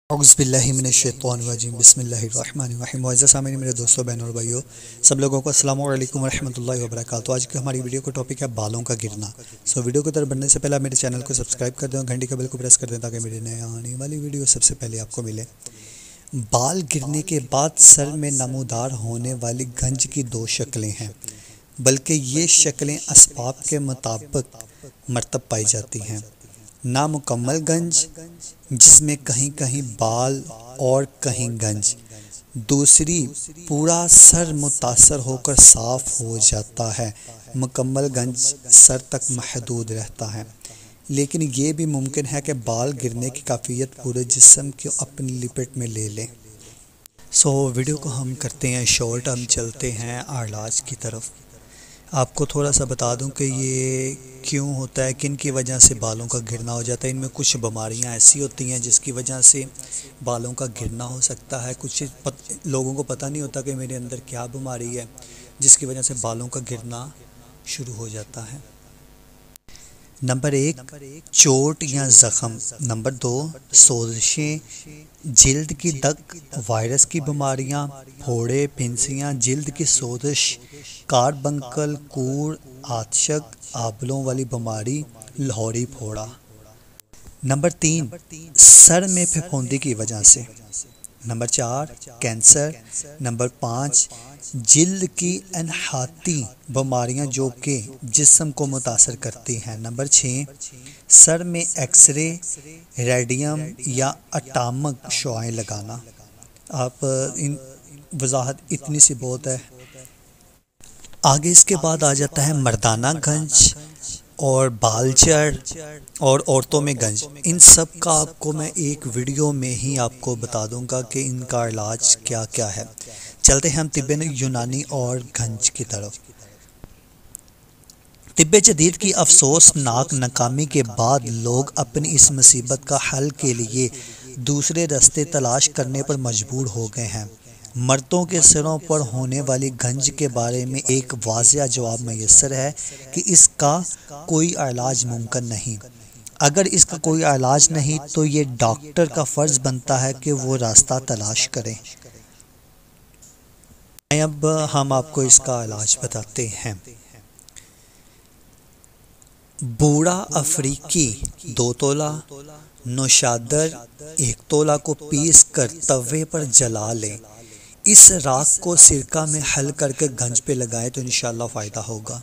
اعوذ باللہ من الشیطان الرجیم بسم اللہ الرحمن الرحیم۔ معزز سامعین، میرے دوستوں، بہنوں اور بھائیوں، سب لوگوں کو السلام علیکم ورحمۃ اللہ وبرکاتہ۔ آج کی ہماری ویڈیو کا ٹاپک ہے بالوں کا گرنا۔ ویڈیو کی طرف بڑھنے سے پہلے آپ میرے چینل کو سبسکرائب کر دیں اور گھنٹی کا بیل کو پریس کر دیں تاکہ میری نئے آنے والی ویڈیو سب سے پہلے آپ کو ملے۔ بال گرنے کے بعد سر میں نمودار ہونے والی گنج کی دو شکلیں ہیں، بلکہ یہ شکلیں اسباب کے مطابق مرتب پائی جاتی ہیں۔ نامکمل گنج، جس میں کہیں کہیں بال اور کہیں گنج، دوسری پورا سر متاثر ہو کر صاف ہو جاتا ہے۔ مکمل گنج سر تک محدود رہتا ہے، لیکن یہ بھی ممکن ہے کہ بال گرنے کی کیفیت پورے جسم کو اپنی لپیٹ میں لے لے۔ ویڈیو کو ہم کرتے ہیں شارٹ، ہم چلتے ہیں علاج کی طرف۔ آپ کو تھوڑا سا بتا دوں کہ یہ کیوں ہوتا ہے، کن کی وجہ سے بالوں کا گرنا ہو جاتا ہے۔ ان میں کچھ بیماریاں ایسی ہوتی ہیں جس کی وجہ سے بالوں کا گرنا ہو سکتا ہے۔ کچھ لوگوں کو پتہ نہیں ہوتا کہ میرے اندر کیا بیماری ہے جس کی وجہ سے بالوں کا گرنا شروع ہو جاتا ہے۔ نمبر 1، چوٹ یا زخم۔ نمبر 2، سوزشیں، جلد کی دگ، وائرس کی بیماریاں، پھوڑے، پھنسیاں، جلد کی سوزش، کاربنکل، کوڑ، آتشک، آبلوں والی بیماری، لاہوری پھوڑا۔ نمبر 3، سر میں پھپھوندی کی وجہ سے۔ Number 4، cancer. نمبر 5، جلد کی انحاطی بیماریاں جو کہ جسم کو متاثر کرتی ہیں۔ نمبر 6، سر میں ایکس رے، ریڈیم یا اٹامک شعاعیں لگانا۔ آپ ان وضاحت اتنی سی بہت ہے۔ آگے اس کے بعد آ جاتا ہے مردانہ گنج اور بال جڑ اور عورتوں میں گنج۔ ان سب کا آپ کو میں ایک ویڈیو میں ہی آپ کو بتا دوں گا کہ ان کا علاج کیا کیا ہے۔ چلتے ہیں ہم طب یونانی اور گنج کی طرف۔ طب جدید کی افسوسناک ناکامی کے بعد لوگ اپنی اس مصیبت کا حل کے لیے دوسرے راستے تلاش کرنے پر مجبور ہو گئے ہیں۔ مردوں کے سروں پر ہونے والی گنج کے بارے میں ایک واضح جواب میسر ہے کہ اس کا کوئی علاج ممکن نہیں۔ اگر اس کا کوئی علاج نہیں تو یہ ڈاکٹر کا فرض بنتا ہے کہ وہ راستہ تلاش کرے۔ اب ہم آپ کو اس کا علاج بتاتے ہیں۔ بوڑھا افریقی 2 تولہ، نوشادر 1 تولہ کو پیس کر توے پر جلا لیں۔ اس راکھ کو سرکہ میں حل کر کے گنج پہ لگائیں تو انشاءاللہ فائدہ ہوگا۔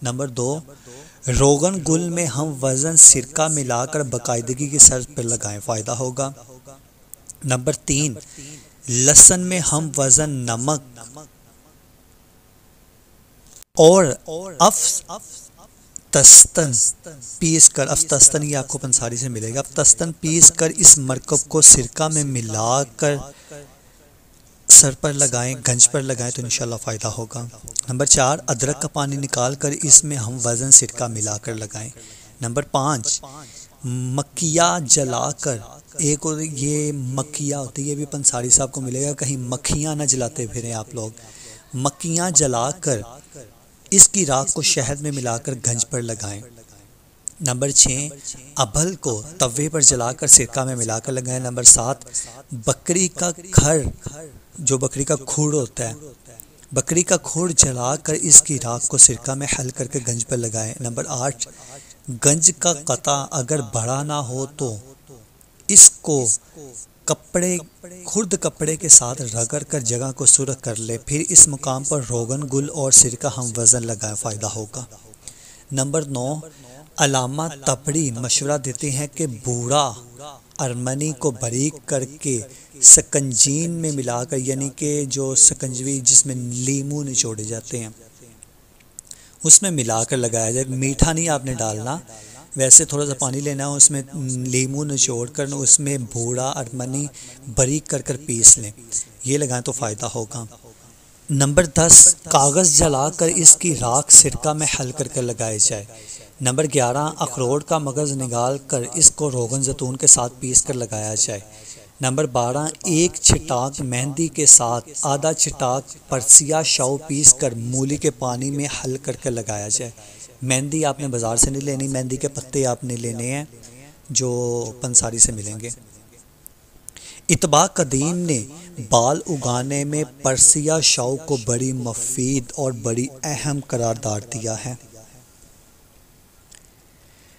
نمبر 2، روغن گل میں ہم وزن سرکہ ملا کر باقاعدگی کے سر پر لگائیں، فائدہ ہوگا۔ نمبر 3، لہسن میں ہم وزن نمک اور افطستن پیس کر، افطستن یہ آپ کو پنساری سے ملے گا، افطستن پیس کر اس مرکب کو سرکہ میں ملا کر سر پر لگائیں، گنج پر لگائیں تو انشاءاللہ فائدہ ہوگا۔ نمبر 4، ادرک کا پانی نکال کر اس میں ہم وزن سرکہ ملا کر لگائیں۔ نمبر 5، مکھیا جلا کر، ایک اور یہ مکھیا ہوتی ہے، یہ بھی پنساری صاحب کو ملے گا، کہیں مکھیاں نہ جلاتے پھریں آپ لوگ۔ مکھیاں جلا کر اس کی راکھ کو شہد میں ملا کر گنج پر لگائیں۔ نمبر 6، ابھل کو توے پر جلا کر سرکہ میں ملا کر لگائیں۔ نمبر 7، بکری کا کھر، جو بکری کا کھوڑ ہوتا ہے، بکری کا کھوڑ جلا کر اس کی راکھ کو سرکہ میں حل کر کے گنج پر لگائیں۔ نمبر 8، گنج کا قطع اگر بڑا نہ ہو تو اس کو خرد کپڑے کے ساتھ رگڑ کر جگہ کو سرخ کر لے، پھر اس مقام پر روغن گل اور سرکہ ہم وزن لگائیں، فائدہ ہوگا۔ نمبر 9، علامہ تبری مشورہ دیتے ہیں کہ بوڑھا ارمنی کو باریک کر کے سکنجین میں ملا کر، یعنی کہ جو سکنجوی جس میں لیموں نچوڑے جاتے ہیں اس میں ملا کر لگایا جائے۔ میٹھا نہیں آپ نے ڈالنا، ویسے تھوڑا سا پانی لینا ہے، اس میں لیموں نچوڑ کر اس میں بوڑھا ارمنی باریک کر کر پیس لیں، یہ لگائیں تو فائدہ ہوگا۔ نمبر 10، کاغذ جلا کر اس کی راکھ سرکہ میں حل کر کے لگائے جائے۔ نمبر 11، اخروٹ کا مغز نکال کر اس کو روغن زیتون کے ساتھ پیس کر لگایا جائے۔ نمبر 12، ایک چھٹاک مہندی کے ساتھ آدھا چھٹاک پرسیا شاؤ پیس کر مولی کے پانی میں حل کر کے لگایا جائے۔ مہندی آپ نے بازار سے نہیں لینی، مہندی کے پتے آپ نے لینے ہیں جو پنساری سے ملیں گے۔ اتباع قدیم نے بال اگانے میں پرسیا شاؤ کو بڑی مفید اور بڑی اہم قرارداد دیا ہے۔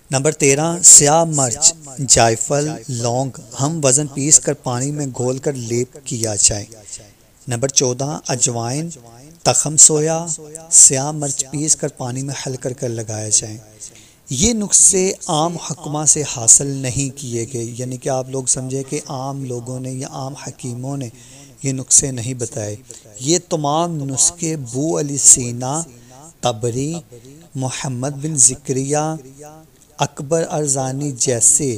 نمبر 13، سیاہ مرچ، جائفل، لونگ ہم وزن پیس کر پانی میں گھول کر لیپ کیا جائے۔ نمبر 14، اجوائن، تخم سویا، سیاہ مرچ پیس کر پانی میں حل کر کر لگایا جائے۔ یہ نسخے عام حکماں سے حاصل نہیں کیے گئے، یعنی کہ آپ لوگ سمجھے کہ عام لوگوں نے یا عام حکیموں نے یہ نسخے نہیں بتائے۔ یہ تمام نسخے بو علی سینا، طبری، محمد بن زکریا، اکبر ارزانی جیسے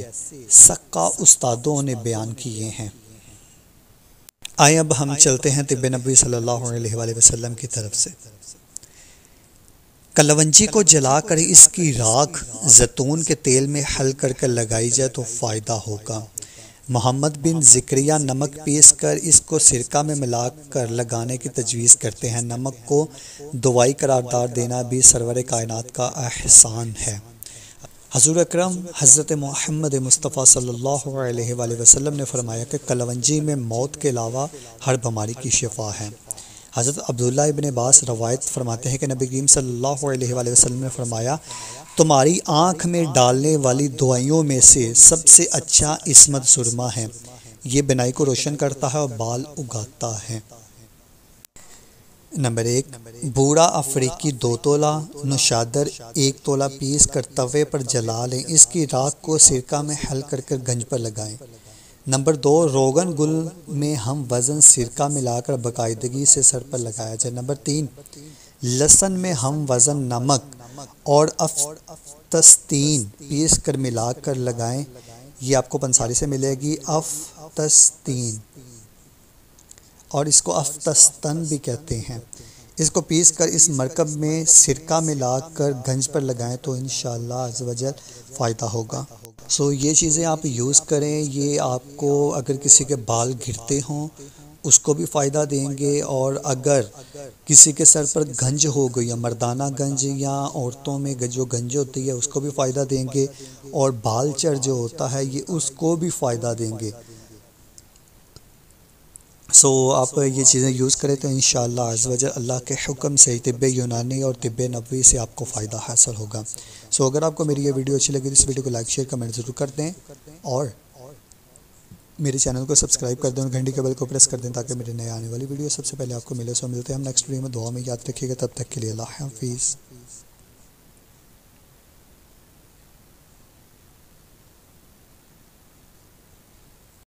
سقہ استادوں نے بیان کیے ہیں۔ آئیں اب ہم چلتے ہیں طب نبوی صلی اللہ علیہ وآلہ وسلم کی طرف سے۔ کلونجی کو جلا کر اس کی راکھ زیتون کے تیل میں حل کر کر لگائی جائے تو فائدہ ہوگا۔ محمد بن زکریا نمک پیس کر اس کو سرکہ میں ملا کر لگانے کی تجویز کرتے ہیں۔ نمک کو دوائی قرار دینا بھی سرور کائنات کا احسان ہے۔ حضور اکرم حضرت محمد مصطفیٰ صلی اللہ علیہ وآلہ وسلم نے فرمایا کہ کلونجی میں موت کے علاوہ ہر بیماری کی شفا ہے۔ حضرت عبداللہ ابن عباس روایت فرماتے ہیں کہ نبی کریم صلی اللہ علیہ وآلہ وسلم نے فرمایا، تمہاری آنکھ میں ڈالنے والی دوائیوں میں سے سب سے اچھا عصمت سرما ہے، یہ بینائی کو روشن کرتا ہے اور بال اگاتا ہے۔ نمبر 1، بوڑا افریقی 2 تولہ، نوشادر 1 تولہ پیس کر توے پر جلا لیں، اس کی راکھ کو سرکہ میں حل کر کر گنج پر لگائیں۔ نمبر 2، روغن گل میں ہم وزن سرکہ ملا کر باقاعدگی سے سر پر لگایا جائے۔ نمبر 3، لہسن میں ہم وزن نمک اور افطستین پیس کر ملا کر لگائیں، یہ آپ کو پنساری سے ملے گی افطستین، اور اس کو افطستن بھی کہتے ہیں۔ اس کو پیس کر اس مرکب میں سرکہ ملا کر گنج پر لگائیں تو انشاءاللہ عز و جل فائدہ ہوگا۔ یہ چیزیں آپ یوز کریں، یہ آپ کو اگر کسی کے بال گرتے ہوں اس کو بھی فائدہ دیں گے، اور اگر کسی کے سر پر گنج ہو گئی یا مردانہ گنج یا عورتوں میں جو گنج ہوتی ہے اس کو بھی فائدہ دیں گے، اور بال چڑھ جو ہوتا ہے یہ اس کو بھی فائدہ دیں گے۔ آپ یہ چیزیں یوز کریں تو انشاءاللہ عز و جل اللہ کے حکم سے طب یونانی اور طب نبوی سے آپ کو فائدہ حاصل ہوگا۔ اگر آپ کو میری یہ ویڈیو اچھی لگی تو اس ویڈیو کو لائک شیئر کمنٹ ضرور کر دیں، اور میرے چینل کو سبسکرائب کر دیں اور گھنٹی کے بیل کو پریس کر دیں تاکہ میرے نئے آنے والی ویڈیو سب سے پہلے آپ کو ملے۔ ملتے ہیں ہم نیکسٹ ویڈیو میں، دعا میں یاد رکھیے گا، تب تک کے لیے اللہ حافظ۔